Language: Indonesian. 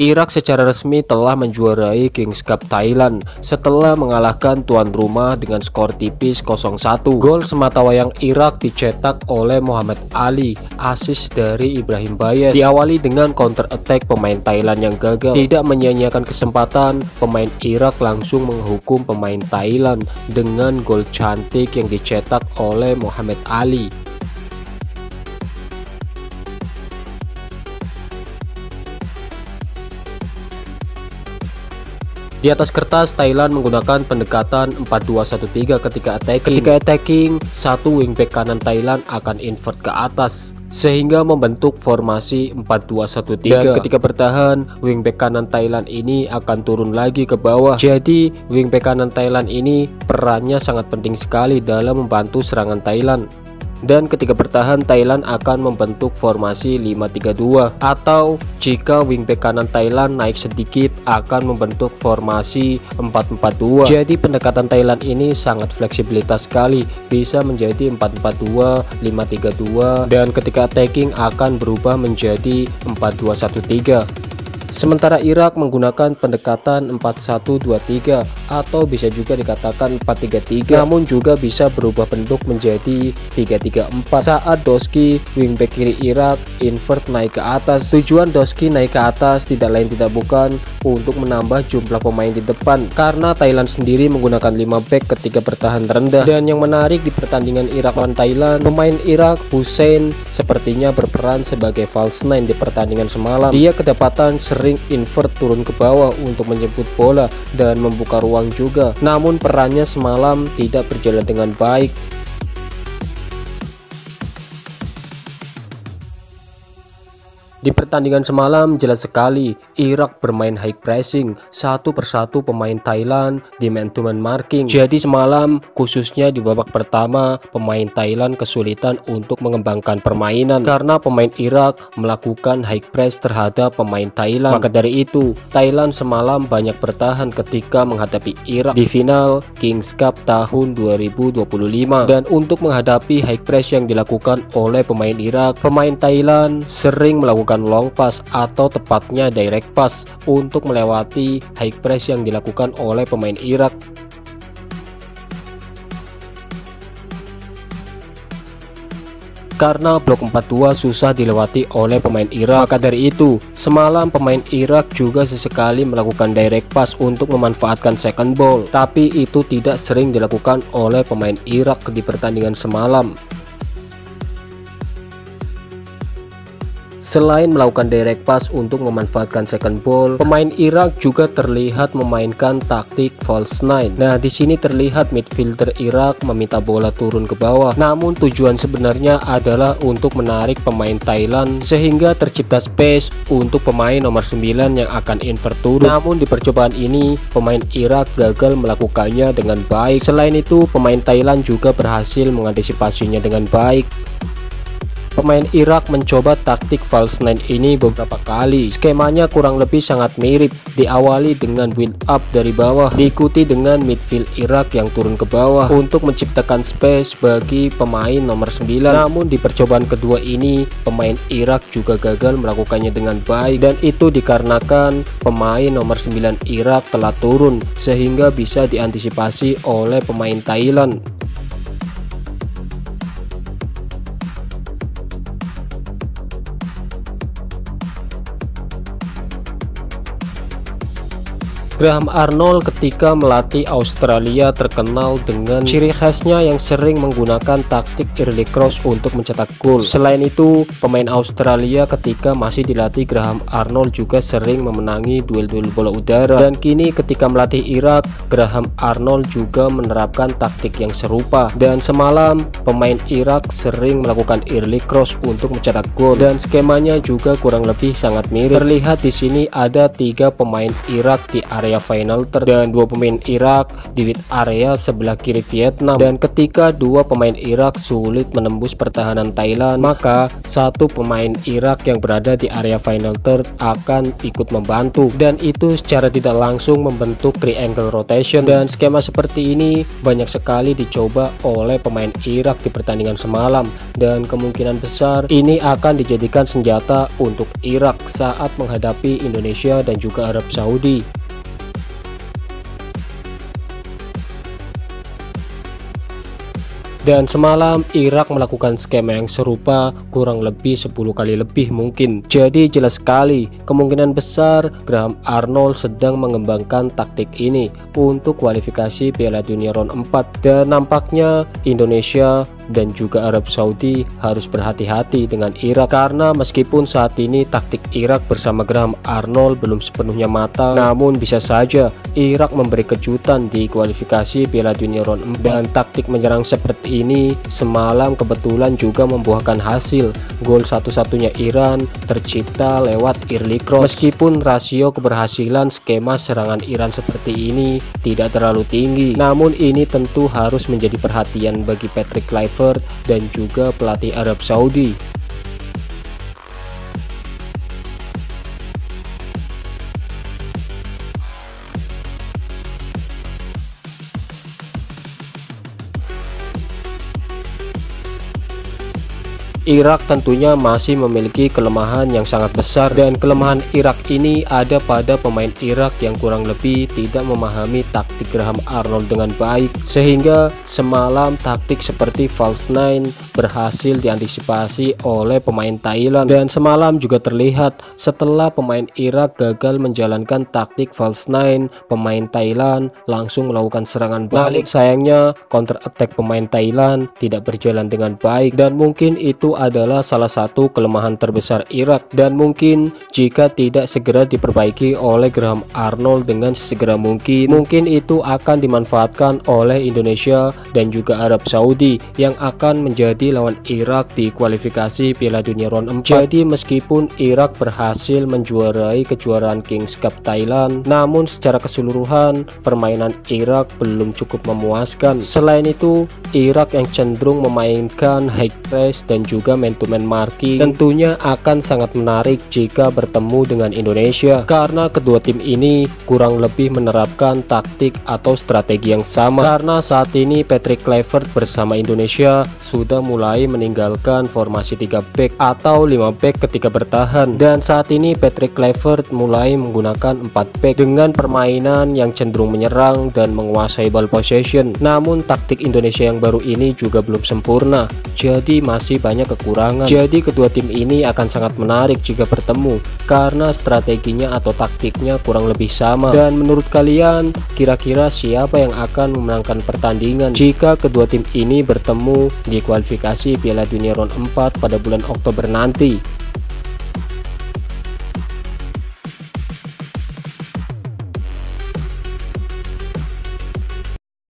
Irak secara resmi telah menjuarai Kings Cup Thailand setelah mengalahkan tuan rumah dengan skor tipis 0-1. Gol sematawayang Irak dicetak oleh Muhammad Ali, asis dari Ibrahim Bayes. Diawali dengan counter attack pemain Thailand yang gagal. Tidak menyia-nyiakan kesempatan, pemain Irak langsung menghukum pemain Thailand dengan gol cantik yang dicetak oleh Muhammad Ali. Di atas kertas, Thailand menggunakan pendekatan 4-2-1-3 ketika attacking. Satu wingback kanan Thailand akan invert ke atas sehingga membentuk formasi 4-2-1-3. Dan ketika bertahan, wingback kanan Thailand ini akan turun lagi ke bawah. Jadi wingback kanan Thailand ini perannya sangat penting sekali dalam membantu serangan Thailand. Dan ketika bertahan, Thailand akan membentuk formasi 5-3-2, atau jika wingback kanan Thailand naik sedikit akan membentuk formasi 4-4-2. Jadi pendekatan Thailand ini sangat fleksibilitas sekali, bisa menjadi 4-4-2, 5-3-2, dan ketika attacking akan berubah menjadi 4-2-1-3. Sementara Irak menggunakan pendekatan 4-1-2-3 atau bisa juga dikatakan 4-3-3, namun juga bisa berubah bentuk menjadi 3-3-4 saat Doski wingback kiri Irak invert naik ke atas. Tujuan Doski naik ke atas tidak lain tidak bukan untuk menambah jumlah pemain di depan, karena Thailand sendiri menggunakan 5 back ketika bertahan rendah. Dan yang menarik di pertandingan Irak lawan Thailand, pemain Irak Hussein sepertinya berperan sebagai false nine di pertandingan semalam. Dia kedapatan sering invert turun ke bawah untuk menjemput bola dan membuka ruang juga, namun perannya semalam tidak berjalan dengan baik. Di pertandingan semalam jelas sekali Irak bermain high pressing, satu persatu pemain Thailand di man-to-man marking. Jadi semalam khususnya di babak pertama pemain Thailand kesulitan untuk mengembangkan permainan karena pemain Irak melakukan high press terhadap pemain Thailand. Maka dari itu Thailand semalam banyak bertahan ketika menghadapi Irak di final Kings Cup tahun 2025. Dan untuk menghadapi high press yang dilakukan oleh pemain Irak, pemain Thailand sering melakukan long pass atau tepatnya direct pass untuk melewati high press yang dilakukan oleh pemain Irak. Karena blok 4-2 susah dilewati oleh pemain Irak, maka dari itu semalam pemain Irak juga sesekali melakukan direct pass untuk memanfaatkan second ball, tapi itu tidak sering dilakukan oleh pemain Irak di pertandingan semalam. Selain melakukan direct pass untuk memanfaatkan second ball, pemain Irak juga terlihat memainkan taktik false nine. Nah, di sini terlihat midfielder Irak meminta bola turun ke bawah, namun tujuan sebenarnya adalah untuk menarik pemain Thailand sehingga tercipta space untuk pemain nomor 9 yang akan invert turun. Namun di percobaan ini pemain Irak gagal melakukannya dengan baik. Selain itu, pemain Thailand juga berhasil mengantisipasinya dengan baik. Pemain Irak mencoba taktik false nine ini beberapa kali. Skemanya kurang lebih sangat mirip, diawali dengan build up dari bawah, diikuti dengan midfield Irak yang turun ke bawah untuk menciptakan space bagi pemain nomor 9. Namun di percobaan kedua ini pemain Irak juga gagal melakukannya dengan baik, dan itu dikarenakan pemain nomor 9 Irak telah turun sehingga bisa diantisipasi oleh pemain Thailand. Graham Arnold ketika melatih Australia terkenal dengan ciri khasnya yang sering menggunakan taktik early cross untuk mencetak gol. Selain itu, pemain Australia ketika masih dilatih Graham Arnold juga sering memenangi duel-duel bola udara. Dan kini ketika melatih Irak, Graham Arnold juga menerapkan taktik yang serupa. Dan semalam pemain Irak sering melakukan early cross untuk mencetak gol, dan skemanya juga kurang lebih sangat mirip. Terlihat di sini ada 3 pemain Irak di area area final dan 2 pemain Irak di mid area sebelah kiri Vietnam. Dan ketika 2 pemain Irak sulit menembus pertahanan Thailand, maka 1 pemain Irak yang berada di area final third akan ikut membantu, dan itu secara tidak langsung membentuk triangle rotation. Dan skema seperti ini banyak sekali dicoba oleh pemain Irak di pertandingan semalam, dan kemungkinan besar ini akan dijadikan senjata untuk Irak saat menghadapi Indonesia dan juga Arab Saudi. Dan semalam Irak melakukan skema yang serupa kurang lebih 10 kali lebih mungkin. Jadi jelas sekali kemungkinan besar Graham Arnold sedang mengembangkan taktik ini untuk kualifikasi Piala Dunia round 4. Dan nampaknya Indonesia dan juga Arab Saudi harus berhati-hati dengan Irak, karena meskipun saat ini taktik Irak bersama Graham Arnold belum sepenuhnya matang, namun bisa saja Irak memberi kejutan di kualifikasi Piala Dunia round 4. Dan taktik menyerang seperti ini semalam kebetulan juga membuahkan hasil. Gol satu-satunya Iran tercipta lewat early cross. Meskipun rasio keberhasilan skema serangan Iran seperti ini tidak terlalu tinggi, namun ini tentu harus menjadi perhatian bagi Patrick Kluivert dan juga pelatih Arab Saudi. Irak tentunya masih memiliki kelemahan yang sangat besar, dan kelemahan Irak ini ada pada pemain Irak yang kurang lebih tidak memahami taktik Graham Arnold dengan baik, sehingga semalam taktik seperti false nine berhasil diantisipasi oleh pemain Thailand. Dan semalam juga terlihat setelah pemain Irak gagal menjalankan taktik false nine, pemain Thailand langsung melakukan serangan balik. Sayangnya counter attack pemain Thailand tidak berjalan dengan baik, dan mungkin itu adalah salah satu kelemahan terbesar Irak, dan mungkin jika tidak segera diperbaiki oleh Graham Arnold dengan sesegera mungkin itu akan dimanfaatkan oleh Indonesia dan juga Arab Saudi yang akan menjadi lawan Irak di kualifikasi Piala Dunia round 4. Jadi meskipun Irak berhasil menjuarai kejuaraan Kings Cup Thailand, namun secara keseluruhan permainan Irak belum cukup memuaskan. Selain itu, Irak yang cenderung memainkan high press dan juga man-to-man marking tentunya akan sangat menarik jika bertemu dengan Indonesia, karena kedua tim ini kurang lebih menerapkan taktik atau strategi yang sama. Karena saat ini Patrick Kluivert bersama Indonesia sudah mulai meninggalkan formasi 3 back atau 5 back ketika bertahan, dan saat ini Patrick Kluivert mulai menggunakan 4 back dengan permainan yang cenderung menyerang dan menguasai ball possession. Namun taktik Indonesia yang baru ini juga belum sempurna, jadi masih banyak kekurangan. Jadi kedua tim ini akan sangat menarik jika bertemu, karena strateginya atau taktiknya kurang lebih sama. Dan menurut kalian kira-kira siapa yang akan memenangkan pertandingan jika kedua tim ini bertemu di kualifikasi Piala Dunia round 4 pada bulan Oktober nanti?